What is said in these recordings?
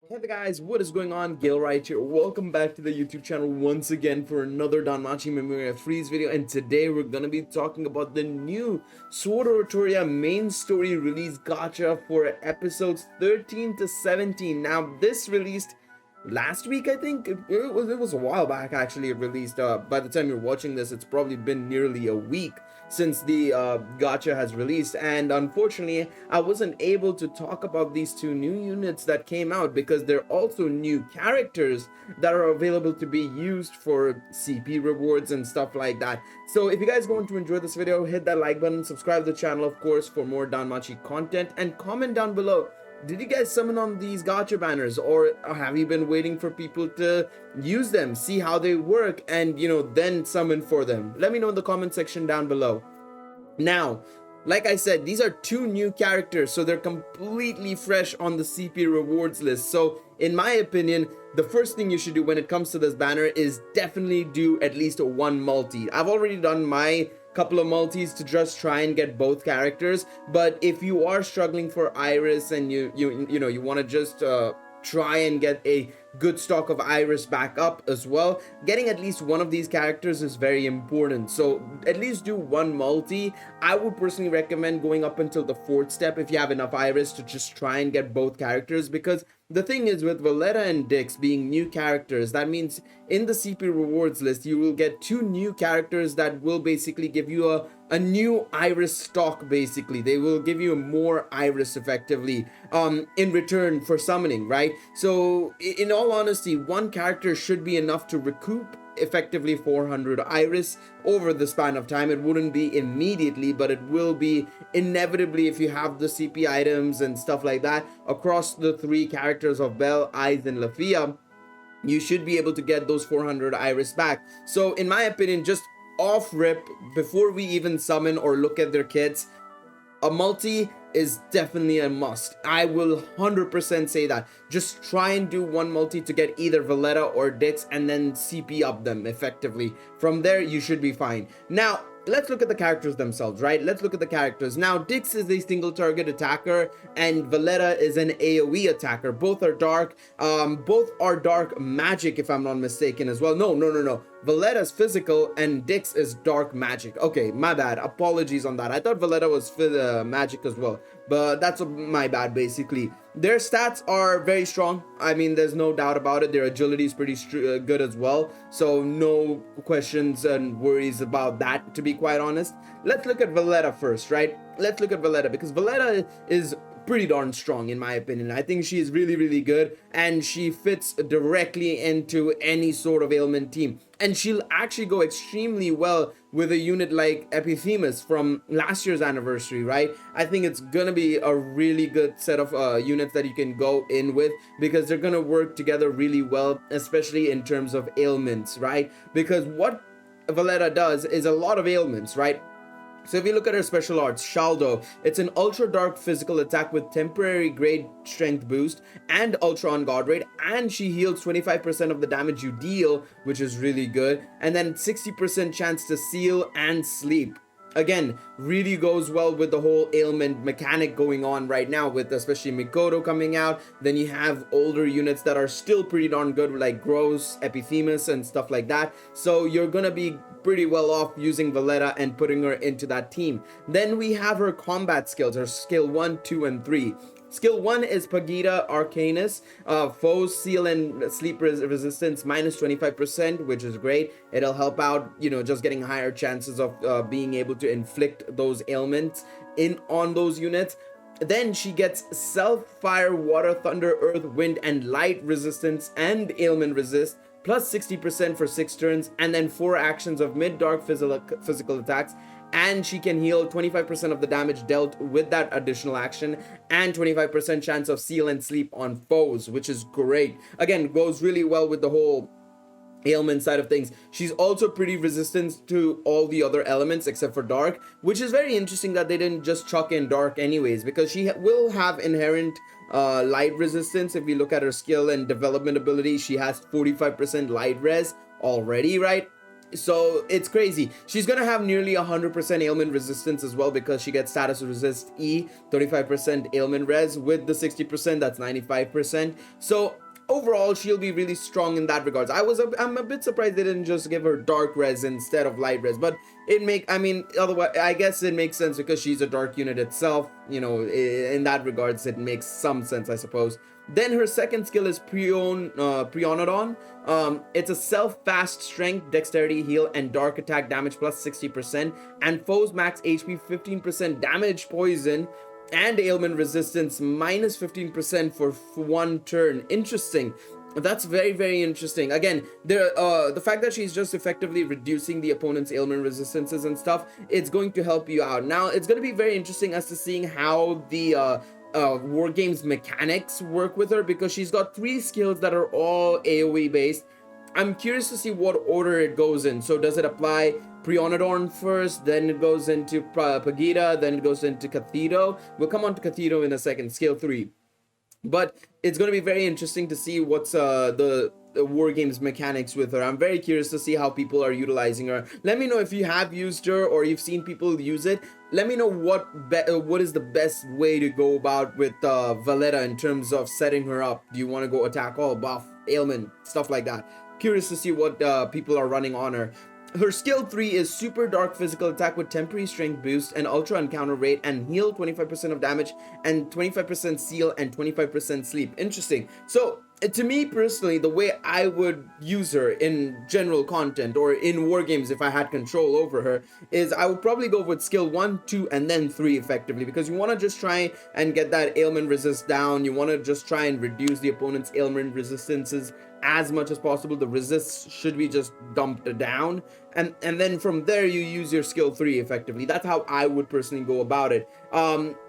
Hey there guys, what is going on? Gil right here. Welcome back to the YouTube channel once again for another Danmachi Memory Freeze video, and today we're gonna be talking about the new Sword Oratoria main story release gacha for episodes 13 to 17. Now this released last week, I think. It was a while back actually. It released. By the time you're watching this, it's probably been nearly a week since the gacha has released, and unfortunately I wasn't able to talk about these two new units that came out because they're also new characters that are available to be used for CP rewards and stuff like that. So if you guys going to enjoy this video, hit that like button, subscribe to the channel of course for more Danmachi content, and comment down below, did you guys summon on these gacha banners, or have you been waiting for people to use them, see how they work, and then summon for them? Let me know in the comment section down below. Now, like I said, these are two new characters, so they're completely fresh on the CP rewards list. So in my opinion, the first thing you should do when it comes to this banner is definitely do at least one multi. I've already done my couple of multis to just try and get both characters, but if you are struggling for Iris and you want to just try and get a good stock of Iris back up as well, getting at least one of these characters is very important. So at least do one multi. I would personally recommend going up until the fourth step if you have enough Iris to just try and get both characters, because the thing is, with Valletta and Dix being new characters, that means in the CP rewards list you will get two new characters that will basically give you a new Iris stock. Basically they will give you more Iris effectively in return for summoning, right? So in all honesty, one character should be enough to recoup effectively 400 Iris over the span of time. It wouldn't be immediately, but it will be inevitably if you have the CP items and stuff like that across the three characters of Belle, Aiz, and Lafia. You should be able to get those 400 Iris back. So in my opinion, just off rip, before we even summon or look at their kits, a multi is definitely a must. I will 100% say that. Just try and do one multi to get either Valletta or Dix, and then CP up them effectively. From there you should be fine. Now let's look at the characters themselves, right? Let's look at the characters. Now Dix is a single target attacker and Valletta is an AoE attacker. Both are dark. Both are dark magic if I'm not mistaken as well. No. Valletta's physical and Dix is dark magic. Okay, my bad. Apologies on that. I thought Valletta was magic as well, but that's my bad basically. Their stats are very strong. I mean, there's no doubt about it. Their agility is pretty good as well, so no questions and worries about that, to be quite honest. Let's look at Valletta first, right? Let's look at Valletta because Valletta is pretty darn strong in my opinion. I think she is really good, and she fits directly into any sort of ailment team, and she'll actually go extremely well with a unit like Epithemus from last year's anniversary, right? I think it's gonna be a really good set of units that you can go in with, because they're gonna work together really well, especially in terms of ailments, right? Because what Valletta does is a lot of ailments, right? So if you look at her special arts, Shaldo, it's an ultra dark physical attack with temporary grade strength boost and ultra on guard rate, and she heals 25% of the damage you deal, which is really good, and then 60% chance to seal and sleep. Again, really goes well with the whole ailment mechanic going on right now, with especially Mikoto coming out. Then you have older units that are still pretty darn good, like Gross, Epithemus, and stuff like that. So you're gonna be pretty well off using Valletta and putting her into that team. Then we have her combat skills, her skill 1, 2, and 3. Skill 1 is Pagida Arcanus. Foes seal and sleep resistance minus 25%, which is great. It'll help out, just getting higher chances of being able to inflict those ailments on those units. Then she gets self, fire, water, thunder, earth, wind, and light resistance and ailment resist, plus 60% for 6 turns, and then 4 actions of mid-dark physical attacks, and she can heal 25% of the damage dealt with that additional action, and 25% chance of seal and sleep on foes, which is great. Again, goes really well with the whole ailment side of things. She's also pretty resistant to all the other elements except for dark, which is very interesting that they didn't just chuck in dark anyways, because she will have inherent light resistance. If you look at her skill and development ability, she has 45% light res already, right? So it's crazy. She's gonna have nearly 100% ailment resistance as well, because she gets status resist E, 35% ailment res with the 60%, that's 95%. So overall she'll be really strong in that regards. I'm a bit surprised they didn't just give her dark res instead of light res, but I mean, otherwise I guess it makes sense because she's a dark unit itself, you know, in that regards it makes some sense, I suppose. Then her second skill is Prionodon. It's a self fast strength, dexterity, heal, and dark attack damage plus 60%, and foes max HP 15% damage, poison, and ailment resistance minus 15% for one turn. Interesting. That's very, very interesting. Again, the fact that she's just effectively reducing the opponent's ailment resistances and stuff, it's going to help you out. Now it's going to be very interesting as to seeing how the war games mechanics work with her, because she's got 3 skills that are all AoE based. I'm curious to see what order it goes in. So does it apply Prionodorn first, then it goes into Pagida, then it goes into Cathedral? We'll come on to Cathedral in a second, skill 3. But it's going to be very interesting to see what's the war games mechanics with her. I'm very curious to see how people are utilizing her. Let me know if you have used her or you've seen people use it. Let me know what is the best way to go about with Valletta in terms of setting her up. Do you want to go attack all, buff, ailment, stuff like that? Curious to see what people are running on her. Her skill 3 is super dark physical attack with temporary strength boost and ultra encounter rate, and heal 25% of damage and 25% seal and 25% sleep. Interesting. So to me personally, the way I would use her in general content or in war games if I had control over her is I would probably go with skill 1, 2, and then 3 effectively, because you want to just try and get that ailment resist down. You want to just try and reduce the opponent's ailment resistances as much as possible. The resists should be just dumped down, and then from there you use your skill 3 effectively. That's how I would personally go about it.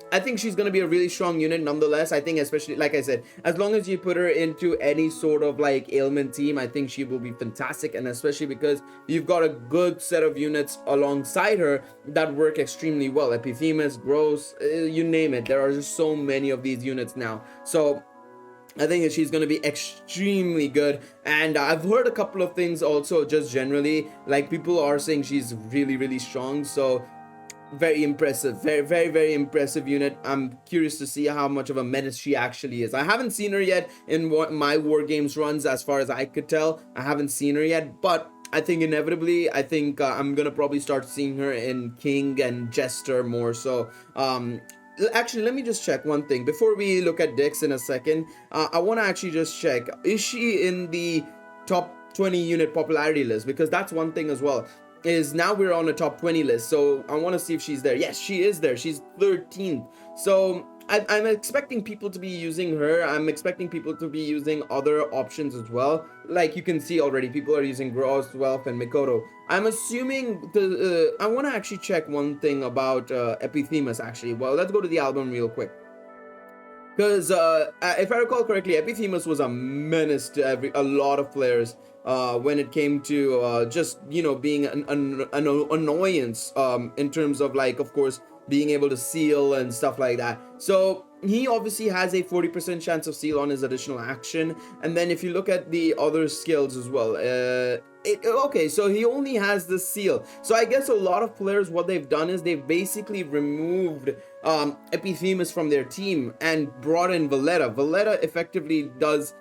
I think she's going to be a really strong unit nonetheless. I think, especially like I said, as long as you put her into any sort of like ailment team, I think she will be fantastic, and especially because you've got a good set of units alongside her that work extremely well. Epithemus, Gross, you name it. There are just so many of these units now. So I think that she's going to be extremely good. And I've heard a couple of things also just generally, like people are saying she's really, really strong. So very impressive, very, very, very impressive unit. I'm curious to see how much of a menace she actually is. I haven't seen her yet in my war games runs, as far as I could tell. I haven't seen her yet, but I think inevitably, I think I'm gonna probably start seeing her in King and Jester more so. Actually, let me just check one thing before we look at Dix in a second. I want to actually just check, is she in the top 20 unit popularity list? Because that's one thing as well, is now we're on a top 20 list, so I want to see if she's there. Yes, she is there. She's 13th. So I'm expecting people to be using her. I'm expecting people to be using other options as well. Like you can see already, people are using Gross, Wealth, and Mikoto. I'm assuming I want to actually check one thing about Epithemus actually. Well, let's go to the album real quick. Because if I recall correctly, Epithemus was a menace to a lot of players when it came to just, you know, being an annoyance in terms of, like, of course, being able to seal and stuff like that. So he obviously has a 40% chance of seal on his additional action. And then if you look at the other skills as well, okay, so he only has the seal. So I guess a lot of players, what they've done is they've basically removed Epithemus from their team and brought in Valletta. Valletta effectively does,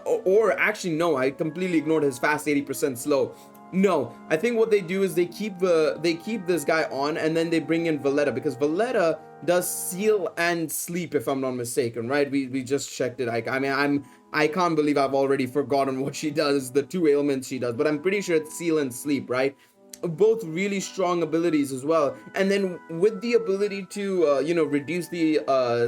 or actually no, I completely ignored his fast 80% slow. No, I think what they do is they keep this guy on, and then they bring in Valletta, because Valletta does seal and sleep, if I'm not mistaken, right? We just checked it. I mean, I can't believe I've already forgotten what she does, the 2 ailments she does, but I'm pretty sure it's seal and sleep, right? Both really strong abilities as well. And then with the ability to you know, reduce the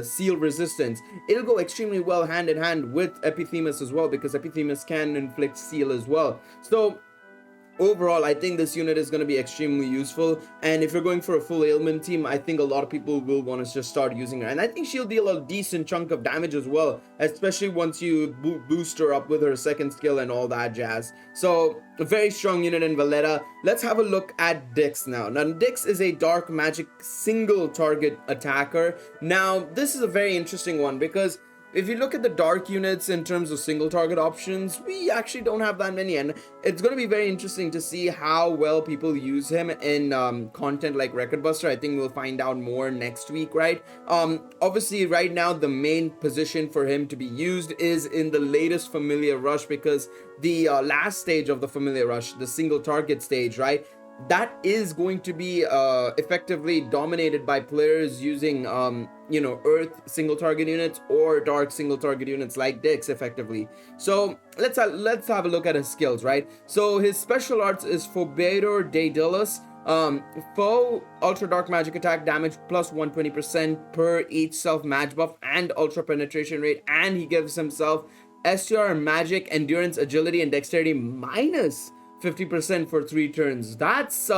seal resistance, it'll go extremely well hand in hand with Epithemus as well, because Epithemus can inflict seal as well. So overall, I think this unit is going to be extremely useful, and if you're going for a full ailment team, I think a lot of people will want to just start using her, and I think she'll deal a decent chunk of damage as well, especially once you boost her up with her second skill and all that jazz. So a very strong unit in Valletta. Let's have a look at Dix now. Now Dix is a dark magic single target attacker. Now this is a very interesting one, because if you look at the dark units in terms of single target options, we actually don't have that many, and it's going to be very interesting to see how well people use him in content like Record Buster. I think we'll find out more next week, right? Obviously right now the main position for him to be used is in the latest Familiar Rush, because the last stage of the Familiar Rush, the single target stage, right, that is going to be effectively dominated by players using earth single target units or dark single target units like Dix effectively. So let's have a look at his skills, right? So his special arts is Forbidor Daedalus. Foe ultra dark magic attack damage plus 120% per each self match buff and ultra penetration rate, and he gives himself STR magic endurance agility and dexterity minus 50% for 3 turns. That's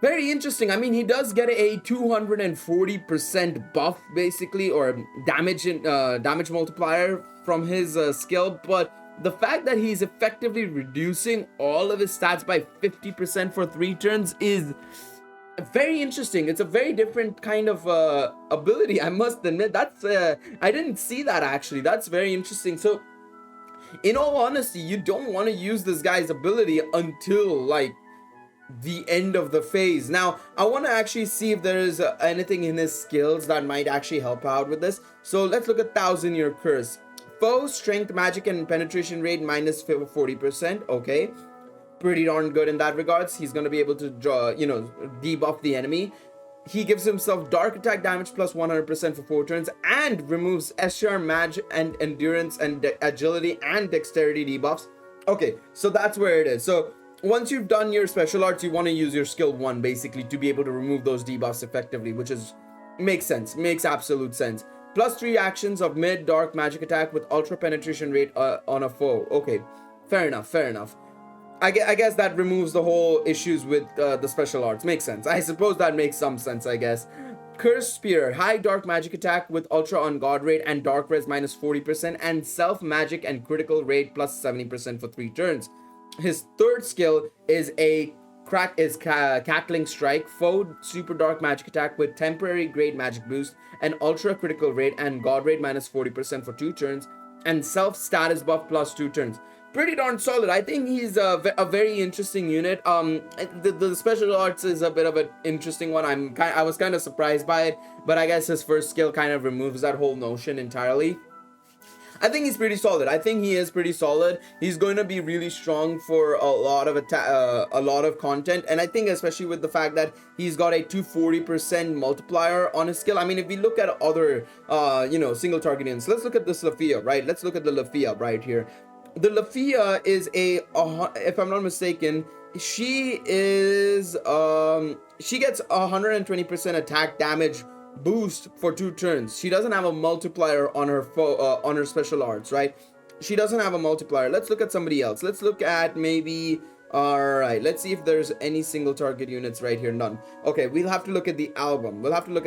very interesting. I mean, he does get a 240% buff basically, or damage multiplier from his skill, but the fact that he's effectively reducing all of his stats by 50% for 3 turns is very interesting. It's a very different kind of ability, I must admit. That's I didn't see that actually. That's very interesting. So in all honesty, you don't want to use this guy's ability until like the end of the phase. Now I want to actually see if there is anything in his skills that might actually help out with this. So let's look at 1000-Year Curse. Foe strength magic and penetration rate minus 40%. Okay, pretty darn good in that regards. He's going to be able to draw, debuff the enemy. He gives himself dark attack damage plus 100% for 4 turns and removes SR Mag and endurance and agility and dexterity debuffs. Okay, so that's where it is. So once you've done your special arts, you want to use your skill 1 basically to be able to remove those debuffs effectively, which makes sense, makes absolute sense. Plus 3 actions of mid dark magic attack with ultra penetration rate on a foe. Okay, fair enough. I guess that removes the whole issues with the special arts. Makes sense. I suppose that makes some sense, I guess. Curse Spear, high dark magic attack with ultra on guard rate and dark res minus 40% and self magic and critical rate plus 70% for 3 turns. His third skill is Cackling Strike, foe super dark magic attack with temporary great magic boost and ultra critical rate and guard rate minus 40% for 2 turns and self status buff plus 2 turns. Pretty darn solid. I think he's a very interesting unit. The special arts is a bit of an interesting one. I was kind of surprised by it, but I guess his first skill kind of removes that whole notion entirely. I think he's pretty solid. I think he is pretty solid. He's going to be really strong for a lot of content, and I think especially with the fact that he's got a 240% multiplier on his skill. I mean, if we look at other single target units, let's look at this Lafia, right? Let's look at the Lafia right here. The Lafia is if I'm not mistaken, she is she gets 120% attack damage boost for 2 turns. She doesn't have a multiplier on her on her special arts, right? She doesn't have a multiplier. Let's look at somebody else. Let's look at maybe, all right, let's see if there's any single target units right here. None. Okay, we'll have to look at the album. Let's look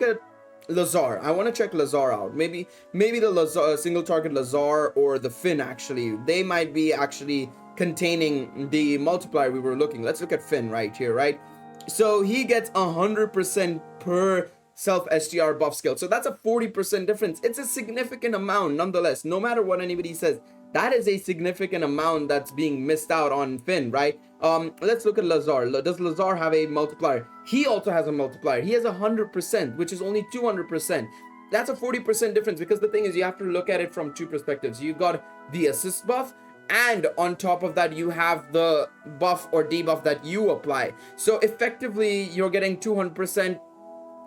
at Lazar. I want to check Lazar out. Maybe the Lazar, single target Lazar or the Finn, actually. They might be actually containing the multiplier we were looking. Let's look at Finn right here, right? So he gets 100% per self STR buff skill. So that's a 40% difference. It's a significant amount nonetheless. No matter what anybody says, that is a significant amount that's being missed out on Finn, right? Let's look at Lazar. Does Lazar have a multiplier? He also has a multiplier. He has 100%, which is only 200%. That's a 40% difference, because the thing is, you have to look at it from 2 perspectives. You've got the assist buff, and on top of that you have the buff or debuff that you apply. So effectively you're getting 200%,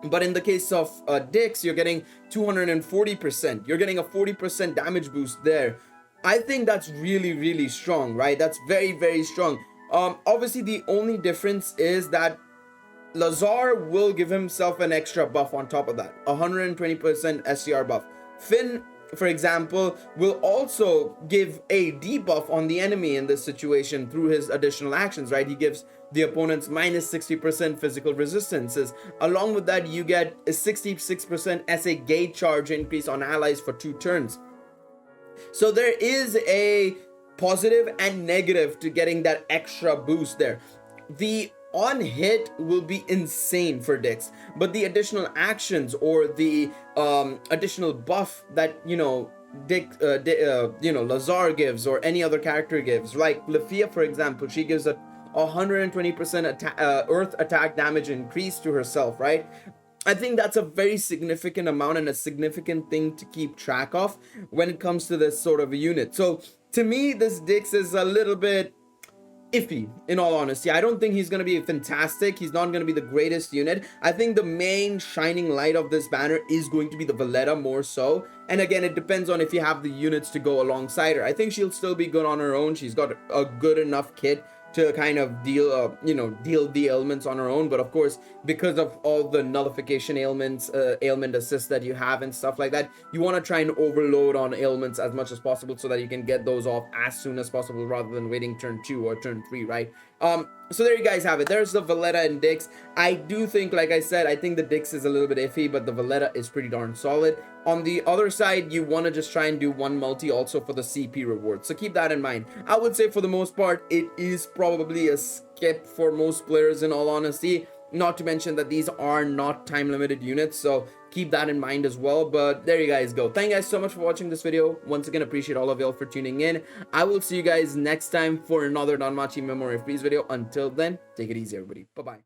but in the case of Dix, you're getting 240%. You're getting a 40% damage boost there. I think that's really strong, right? That's very strong. Obviously the only difference is that Lazar will give himself an extra buff on top of that, 120% SCR buff. Finn, for example, will also give a debuff on the enemy in this situation through his additional actions, right? He gives the opponents minus 60% physical resistances. Along with that, you get a 66% SA gauge charge increase on allies for 2 turns. So there is a positive and negative to getting that extra boost there. The on hit will be insane for Dix, but the additional actions or the additional buff that, you know, Lazar gives, or any other character gives, like Lafia for example, she gives a 120% earth attack damage increase to herself, right? I think that's a very significant amount and a significant thing to keep track of when it comes to this sort of a unit. So to me, this Dix is a little bit iffy, in all honesty. I don't think he's going to be fantastic. He's not going to be the greatest unit. I think the main shining light of this banner is going to be the Valletta more so. And again, it depends on if you have the units to go alongside her. I think she'll still be good on her own. She's got a good enough kit to kind of deal the ailments on her own. But of course, because of all the nullification ailments, ailment assist that you have and stuff like that, you want to try and overload on ailments as much as possible so that you can get those off as soon as possible rather than waiting turn 2 or turn 3, right? So there you guys have it. There's the Valletta and Dix. I do think, like I said, I think the Dix is a little bit iffy, but the Valletta is pretty darn solid. On the other side, you want to just try and do one multi also for the CP reward, so keep that in mind. I would say for the most part, it is probably a skip for most players, in all honesty. Not to mention that these are not time limited units, so keep that in mind as well. But there you guys go. Thank you guys so much for watching this video. Once again, appreciate all of y'all for tuning in. I will see you guys next time for another Danmachi memory freeze video. Until then, take it easy, everybody. Bye bye.